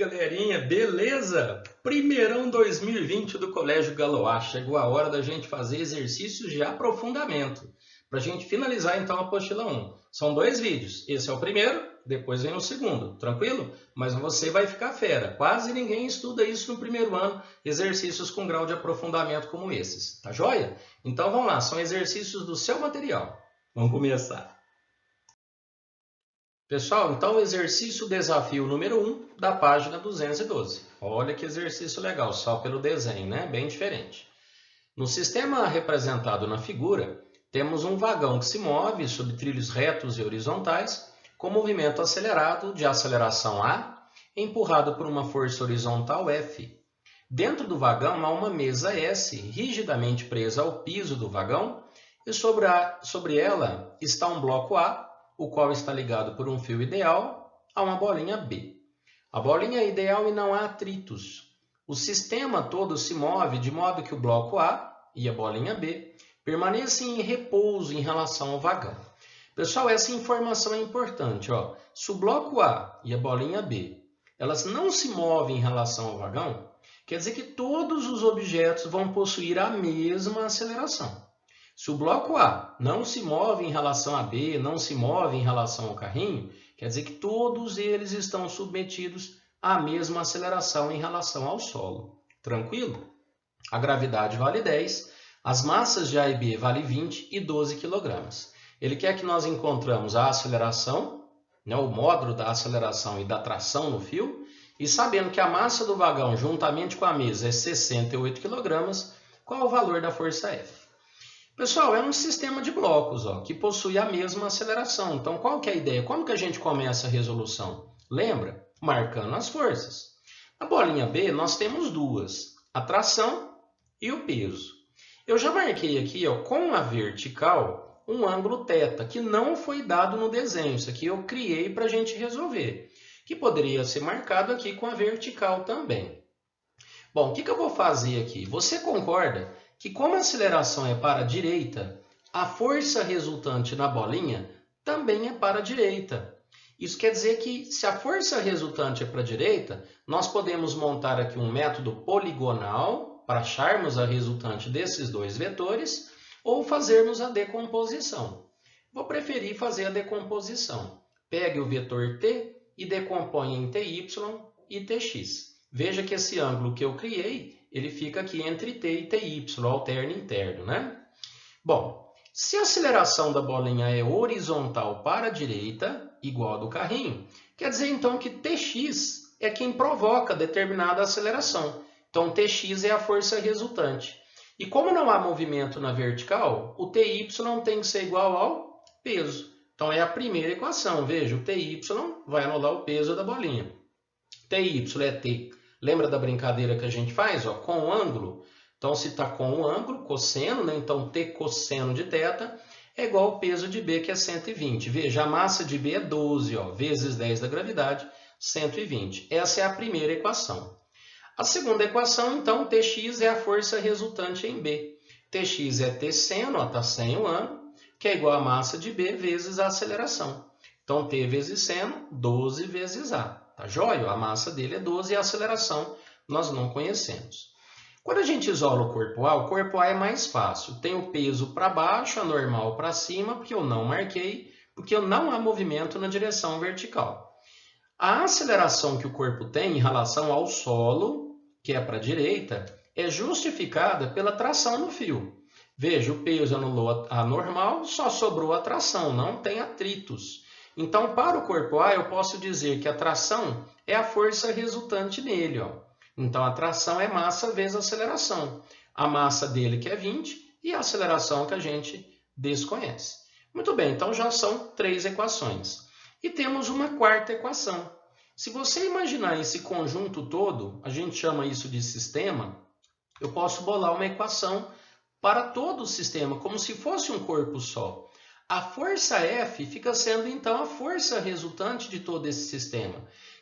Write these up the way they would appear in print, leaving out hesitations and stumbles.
galerinha, beleza? Primeirão 2020 do Colégio Galois. Chegou a hora da gente fazer exercícios de aprofundamento. Para a gente finalizar então a apostila 1. São 2 vídeos. Esse é o primeiro, depois vem o segundo. Tranquilo? Mas você vai ficar fera. Quase ninguém estuda isso no primeiro ano. Exercícios com grau de aprofundamento como esses. Tá joia? Então vamos lá. São exercícios do seu material. Vamos começar. Pessoal, então o exercício desafio número 1 da página 212. Olha que exercício legal, só pelo desenho, né? Bem diferente. No sistema representado na figura, temos um vagão que se move sobre trilhos retos e horizontais, com movimento acelerado de aceleração A, empurrado por uma força horizontal F. Dentro do vagão há uma mesa S, rigidamente presa ao piso do vagão, e sobre ela está um bloco A, o qual está ligado por um fio ideal a uma bolinha B. A bolinha é ideal e não há atritos. O sistema todo se move de modo que o bloco A e a bolinha B permaneçam em repouso em relação ao vagão. Pessoal, essa informação é importante. Ó. Se o bloco A e a bolinha B elas não se movem em relação ao vagão, quer dizer que todos os objetos vão possuir a mesma aceleração. Se o bloco A não se move em relação a B, não se move em relação ao carrinho, quer dizer que todos eles estão submetidos à mesma aceleração em relação ao solo. Tranquilo? A gravidade vale 10, as massas de A e B valem 20 e 12 kg. Ele quer que nós encontramos a aceleração, né, o módulo da aceleração e da tração no fio, e sabendo que a massa do vagão juntamente com a mesa é 68 kg, qual o valor da força F? Pessoal, é um sistema de blocos que possui a mesma aceleração. Então, qual que é a ideia? Como que a gente começa a resolução? Lembra? Marcando as forças. Na bolinha B, nós temos duas, a tração e o peso. Eu já marquei aqui com a vertical um ângulo θ, que não foi dado no desenho. Isso aqui eu criei para a gente resolver, que poderia ser marcado aqui com a vertical também. Bom, o que eu vou fazer aqui? Você concorda que como a aceleração é para a direita, a força resultante na bolinha também é para a direita. Isso quer dizer que se a força resultante é para a direita, nós podemos montar aqui um método poligonal para acharmos a resultante desses dois vetores ou fazermos a decomposição. Vou preferir fazer a decomposição. Pegue o vetor t e decomponha em ty e tx. Veja que esse ângulo que eu criei, ele fica aqui entre t e ty, alterno interno, né? Bom, se a aceleração da bolinha é horizontal para a direita, igual a do carrinho, quer dizer então que tx é quem provoca determinada aceleração. Então, tx é a força resultante. E como não há movimento na vertical, o ty tem que ser igual ao peso. Então, é a primeira equação. Veja, o ty vai anular o peso da bolinha. ty é t. Lembra da brincadeira que a gente faz? Com o ângulo. Então, se está com o ângulo, cosseno, né? Então t cosseno de θ é igual ao peso de B, que é 120. Veja, a massa de B é 12, vezes 10 da gravidade, 120. Essa é a primeira equação. A segunda equação, então, Tx é a força resultante em B. Tx é t seno, está sem o ângulo, que é igual a massa de B vezes a aceleração. Então, T vezes seno, 12 vezes A. Tá joia? A massa dele é 12 e a aceleração nós não conhecemos. Quando a gente isola o corpo A é mais fácil. Tem o peso para baixo, a normal para cima, porque eu não marquei, porque não há movimento na direção vertical. A aceleração que o corpo tem em relação ao solo, que é para a direita, é justificada pela tração no fio. Veja, o peso anulou a normal, só sobrou a tração, não tem atritos. Então, para o corpo A, eu posso dizer que a tração é a força resultante nele. Então, a tração é massa vezes aceleração. A massa dele que é 20 e a aceleração que a gente desconhece. Muito bem, então já são 3 equações. E temos uma quarta equação. Se você imaginar esse conjunto todo, a gente chama isso de sistema, eu posso bolar uma equação para todo o sistema, como se fosse um corpo só. A força F fica sendo, então, a força resultante de todo esse sistema,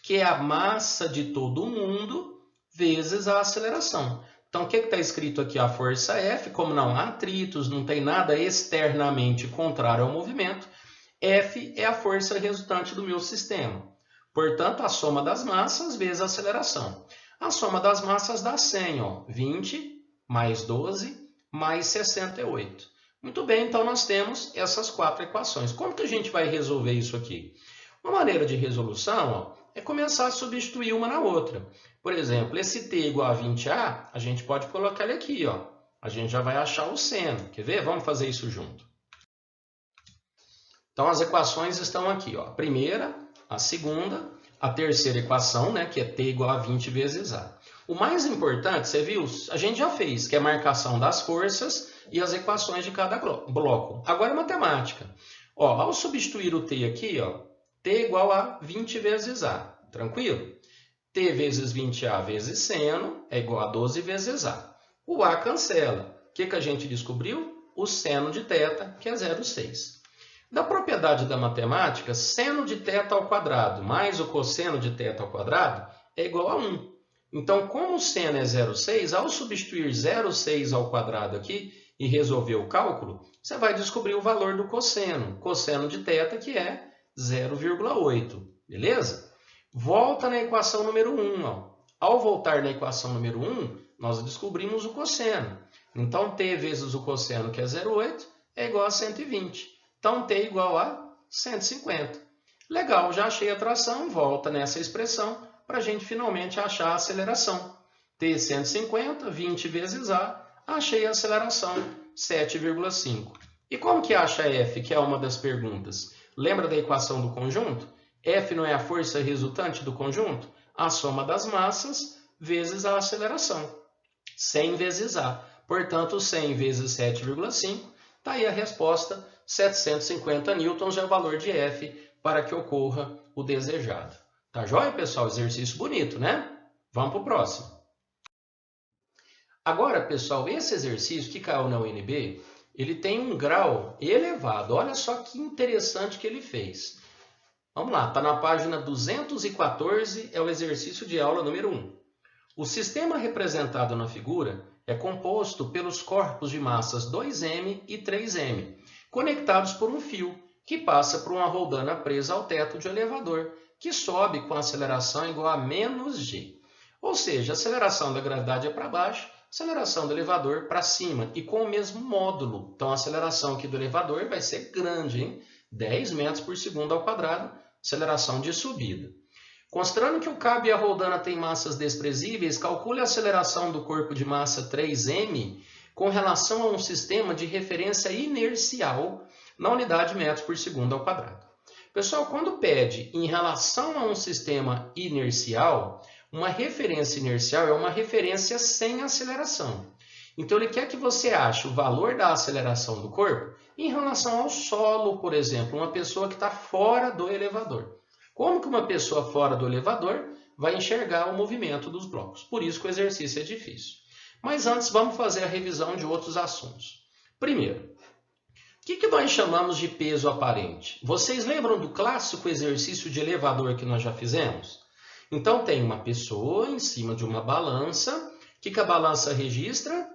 que é a massa de todo o mundo vezes a aceleração. Então, o que está escrito aqui? A força F, como não há atritos, não tem nada externamente contrário ao movimento, F é a força resultante do meu sistema. Portanto, a soma das massas vezes a aceleração. A soma das massas dá 100, ó, 20 mais 12 mais 68. Muito bem, então nós temos essas 4 equações. Como que a gente vai resolver isso aqui? Uma maneira de resolução, ó, é começar a substituir uma na outra. Por exemplo, esse t igual a 20a, a gente pode colocar ele aqui, ó. A gente já vai achar o seno. Quer ver? Vamos fazer isso junto. Então, as equações estão aqui, ó. A primeira, a segunda, a terceira equação, né, que é t igual a 20 vezes a. O mais importante, você viu? A gente já fez, que é a marcação das forças e as equações de cada bloco. Agora é matemática. Ó, ao substituir o t aqui, ó, t igual a 20 vezes a. Tranquilo? T vezes 20a vezes seno é igual a 12 vezes a. O a cancela. O que a gente descobriu? O seno de θ, que é 0,6. Da propriedade da matemática, seno de θ ao quadrado mais o cosseno de θ ao quadrado é igual a 1. Então, como o seno é 0,6, ao substituir 0,6 ao quadrado aqui e resolver o cálculo, você vai descobrir o valor do cosseno. Cosseno de θ, que é 0,8. Beleza? Volta na equação número 1. Ó. Ao voltar na equação número 1, nós descobrimos o cosseno. Então, t vezes o cosseno, que é 0,8, é igual a 120. Então, t igual a 150. Legal, já achei a tração, volta nessa expressão para a gente finalmente achar a aceleração. T 150, 20 vezes a, achei a aceleração, 7,5. E como que acha F, que é uma das perguntas? Lembra da equação do conjunto? F não é a força resultante do conjunto? A soma das massas vezes a aceleração. 100 vezes a. Portanto, 100 vezes 7,5, está aí a resposta, 750 newtons é o valor de F para que ocorra o desejado. Tá joia, pessoal? Exercício bonito, né? Vamos para o próximo. Agora, pessoal, esse exercício que caiu na UNB, ele tem um grau elevado. Olha só que interessante que ele fez. Vamos lá, está na página 214, é o exercício de aula número 1. O sistema representado na figura é composto pelos corpos de massas 2m e 3m, conectados por um fio que passa por uma roldana presa ao teto de um elevador, que sobe com aceleração igual a menos g. Ou seja, a aceleração da gravidade é para baixo, a aceleração do elevador para cima, e com o mesmo módulo. Então, a aceleração aqui do elevador vai ser grande, hein? 10 metros por segundo ao quadrado, aceleração de subida. Considerando que o cabo e a roldana têm massas desprezíveis, calcule a aceleração do corpo de massa 3m com relação a um sistema de referência inercial na unidade metros por segundo ao quadrado. Pessoal, quando pede em relação a um sistema inercial, uma referência inercial é uma referência sem aceleração. Então, ele quer que você ache o valor da aceleração do corpo em relação ao solo, por exemplo, uma pessoa que está fora do elevador. Como que uma pessoa fora do elevador vai enxergar o movimento dos blocos? Por isso que o exercício é difícil. Mas antes, vamos fazer a revisão de outros assuntos. Primeiro, o que nós chamamos de peso aparente? Vocês lembram do clássico exercício de elevador que nós já fizemos? Então, tem uma pessoa em cima de uma balança. O que a balança registra?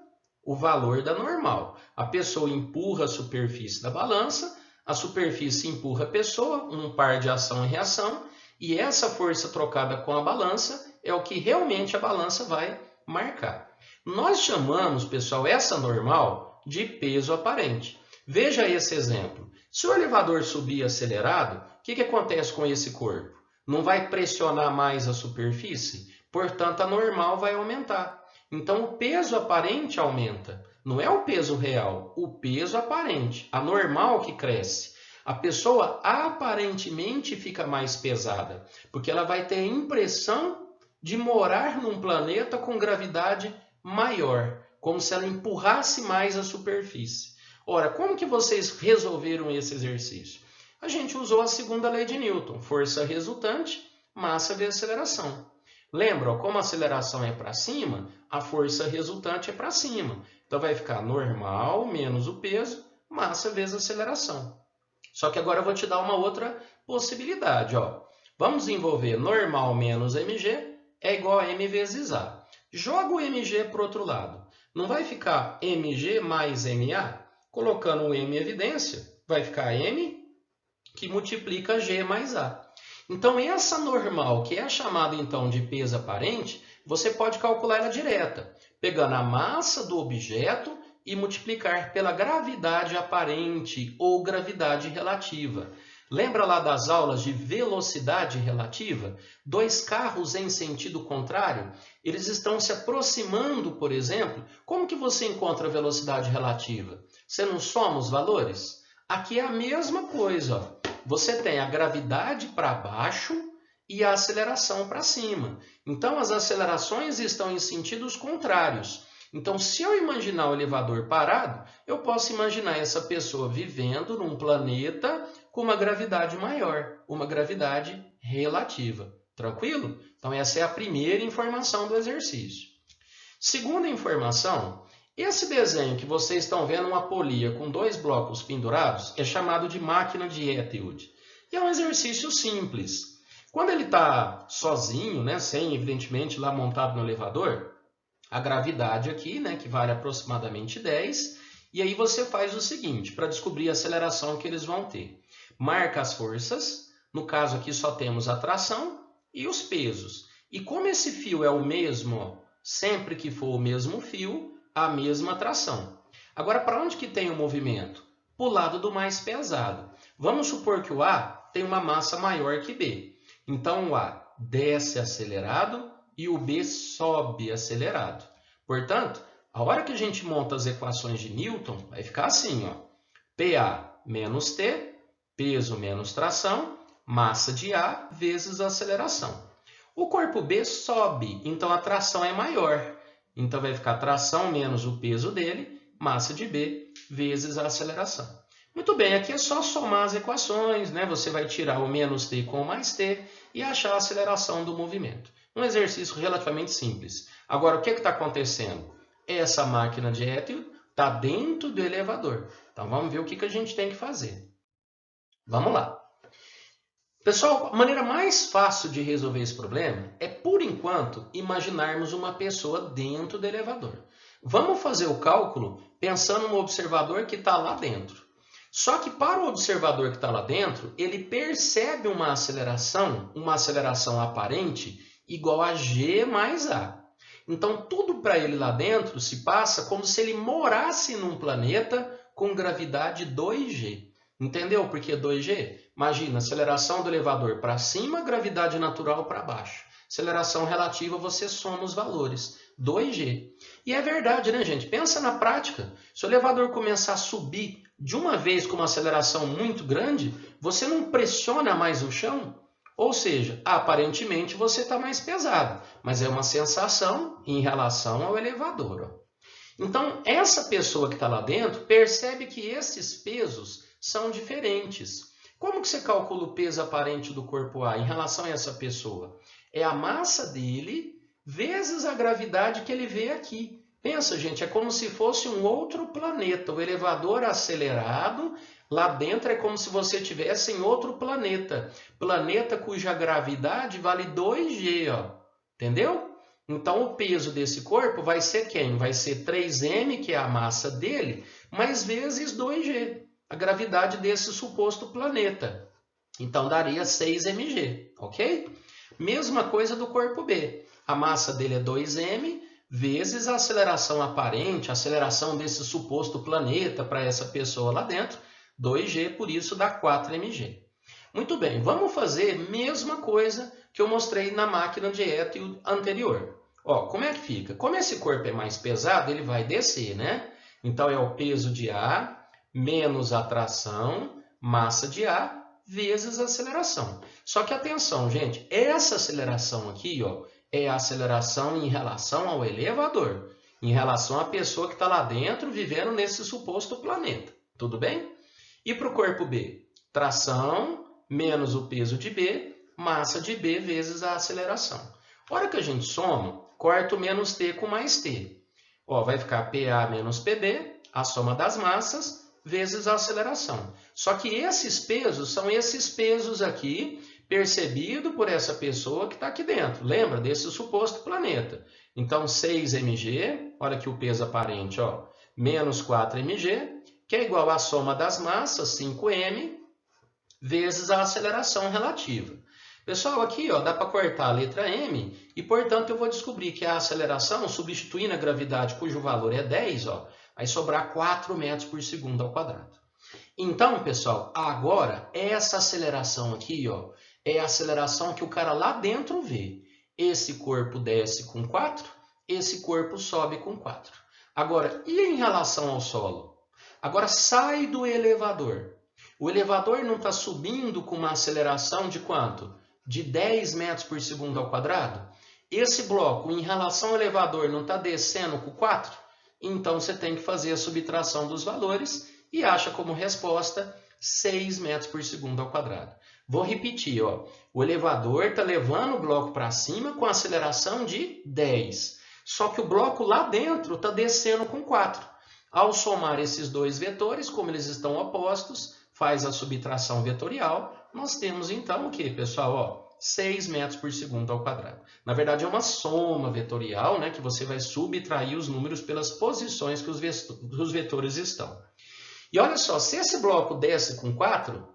O valor da normal. A pessoa empurra a superfície da balança, a superfície empurra a pessoa, um par de ação e reação, e essa força trocada com a balança é o que realmente a balança vai marcar. Nós chamamos, pessoal, essa normal de peso aparente. Veja esse exemplo. Se o elevador subir acelerado, o que acontece com esse corpo? Não vai pressionar mais a superfície? Portanto, a normal vai aumentar. Então, o peso aparente aumenta. Não é o peso real, o peso aparente, a normal que cresce. A pessoa aparentemente fica mais pesada, porque ela vai ter a impressão de morar num planeta com gravidade maior, como se ela empurrasse mais a superfície. Ora, como que vocês resolveram esse exercício? A gente usou a segunda lei de Newton, força resultante, massa vezes aceleração. Lembra, como a aceleração é para cima, a força resultante é para cima. Então, vai ficar normal menos o peso, massa vezes aceleração. Só que agora eu vou te dar uma outra possibilidade. Ó. Vamos desenvolver normal menos mg é igual a m vezes a. Joga o mg para o outro lado. Não vai ficar mg mais ma? Colocando o m em evidência, vai ficar m que multiplica g mais a. Então, essa normal, que é chamada então de peso aparente, você pode calcular ela direta, pegando a massa do objeto e multiplicar pela gravidade aparente ou gravidade relativa. Lembra lá das aulas de velocidade relativa? Dois carros em sentido contrário, eles estão se aproximando, por exemplo. Como que você encontra a velocidade relativa? Você não soma os valores? Aqui é a mesma coisa, ó. Você tem a gravidade para baixo e a aceleração para cima. Então, as acelerações estão em sentidos contrários. Então, se eu imaginar o elevador parado, eu posso imaginar essa pessoa vivendo num planeta com uma gravidade maior, uma gravidade relativa. Tranquilo? Então, essa é a primeira informação do exercício. Segunda informação, esse desenho que vocês estão vendo, uma polia com dois blocos pendurados, é chamado de máquina de Ethiud. E é um exercício simples. Quando ele está sozinho, né, sem, evidentemente, lá montado no elevador, a gravidade aqui, né, que vale aproximadamente 10, e aí você faz o seguinte, para descobrir a aceleração que eles vão ter. Marca as forças, no caso aqui só temos a tração e os pesos. E como esse fio é o mesmo, sempre que for o mesmo fio, a mesma tração. Agora, para onde que tem o movimento? Para o lado do mais pesado. Vamos supor que o A tem uma massa maior que B. Então, o A desce acelerado e o B sobe acelerado. Portanto, a hora que a gente monta as equações de Newton, vai ficar assim, ó. PA menos T, peso menos tração, massa de A vezes a aceleração. O corpo B sobe, então a tração é maior. Então, vai ficar tração menos o peso dele, massa de B, vezes a aceleração. Muito bem, aqui é só somar as equações, né? Você vai tirar o menos t com o mais t e achar a aceleração do movimento. Um exercício relativamente simples. Agora, o que está acontecendo? Essa máquina de Ethiud está dentro do elevador. Então, vamos ver o que a gente tem que fazer. Vamos lá. Pessoal, a maneira mais fácil de resolver esse problema é, por enquanto, imaginarmos uma pessoa dentro do elevador. Vamos fazer o cálculo pensando no observador que está lá dentro. Só que para o observador que está lá dentro, ele percebe uma aceleração aparente igual a g mais a. Então, tudo para ele lá dentro se passa como se ele morasse num planeta com gravidade 2g. Entendeu por que 2g? Imagina, aceleração do elevador para cima, gravidade natural para baixo. Aceleração relativa, você soma os valores. 2g. E é verdade, né, gente? Pensa na prática. Se o elevador começar a subir de uma vez com uma aceleração muito grande, você não pressiona mais o chão? Ou seja, aparentemente você está mais pesado, mas é uma sensação em relação ao elevador. Ó. Então, essa pessoa que está lá dentro percebe que esses pesos são diferentes. Como que você calcula o peso aparente do corpo A em relação a essa pessoa? É a massa dele vezes a gravidade que ele vê aqui. Pensa, gente, é como se fosse um outro planeta. O elevador acelerado, lá dentro é como se você estivesse em outro planeta. Planeta cuja gravidade vale 2g, ó. Entendeu? Então, o peso desse corpo vai ser quem? Vai ser 3m, que é a massa dele, mais vezes 2g, a gravidade desse suposto planeta. Então, daria 6mg, ok? Mesma coisa do corpo B. A massa dele é 2m, vezes a aceleração aparente, a aceleração desse suposto planeta para essa pessoa lá dentro, 2g, por isso dá 4mg. Muito bem, vamos fazer a mesma coisa que eu mostrei na máquina de Ethiud anterior. Ó, como é que fica? Como esse corpo é mais pesado, ele vai descer, né? Então, é o peso de A menos a tração, massa de A, vezes a aceleração. Só que atenção, gente, essa aceleração aqui, ó, é a aceleração em relação ao elevador, em relação à pessoa que está lá dentro vivendo nesse suposto planeta. Tudo bem? E para o corpo B? Tração menos o peso de B, massa de B vezes a aceleração. A hora que a gente soma, corta o menos T com mais T. Ó, vai ficar PA menos PB, a soma das massas, vezes a aceleração. Só que esses pesos são esses pesos aqui, percebido por essa pessoa que está aqui dentro. Lembra desse suposto planeta. Então, 6mg, olha aqui o peso aparente, ó, menos 4mg, que é igual à soma das massas, 5m, vezes a aceleração relativa. Pessoal, aqui ó, dá para cortar a letra M e, portanto, eu vou descobrir que a aceleração, substituindo a gravidade cujo valor é 10, ó, vai sobrar 4 metros por segundo ao quadrado. Então, pessoal, agora essa aceleração aqui ó, é a aceleração que o cara lá dentro vê. Esse corpo desce com 4, esse corpo sobe com 4. Agora, e em relação ao solo? Agora sai do elevador. O elevador não está subindo com uma aceleração de quanto? De 10 metros por segundo ao quadrado? Esse bloco, em relação ao elevador, não está descendo com 4? Então, você tem que fazer a subtração dos valores e acha como resposta 6 metros por segundo ao quadrado. Vou repetir, ó. O elevador está levando o bloco para cima com aceleração de 10. Só que o bloco lá dentro está descendo com 4. Ao somar esses dois vetores, como eles estão opostos, faz a subtração vetorial. Nós temos então o que, pessoal? Ó, 6 metros por segundo ao quadrado. Na verdade, é uma soma vetorial, né, que você vai subtrair os números pelas posições que os vetores estão. E olha só, se esse bloco desce com 4,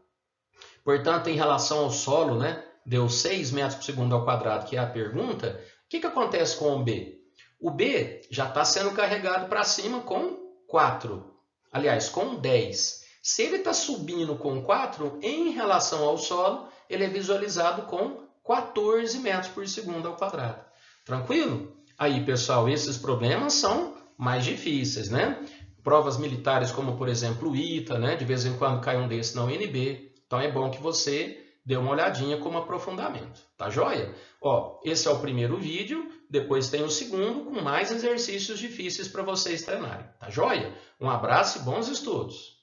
portanto, em relação ao solo, né, deu 6 metros por segundo ao quadrado, que é a pergunta, o que acontece com o B? O B já está sendo carregado para cima com 4, aliás, com 10. Se ele está subindo com 4, em relação ao solo, ele é visualizado com 14 metros por segundo ao quadrado. Tranquilo? Aí, pessoal, esses problemas são mais difíceis, né? Provas militares como, por exemplo, o ITA, né? De vez em quando cai um desses na UNB. Então, é bom que você dê uma olhadinha como aprofundamento. Tá joia? Ó, esse é o primeiro vídeo. Depois tem o segundo com mais exercícios difíceis para vocês treinarem. Tá joia? Um abraço e bons estudos!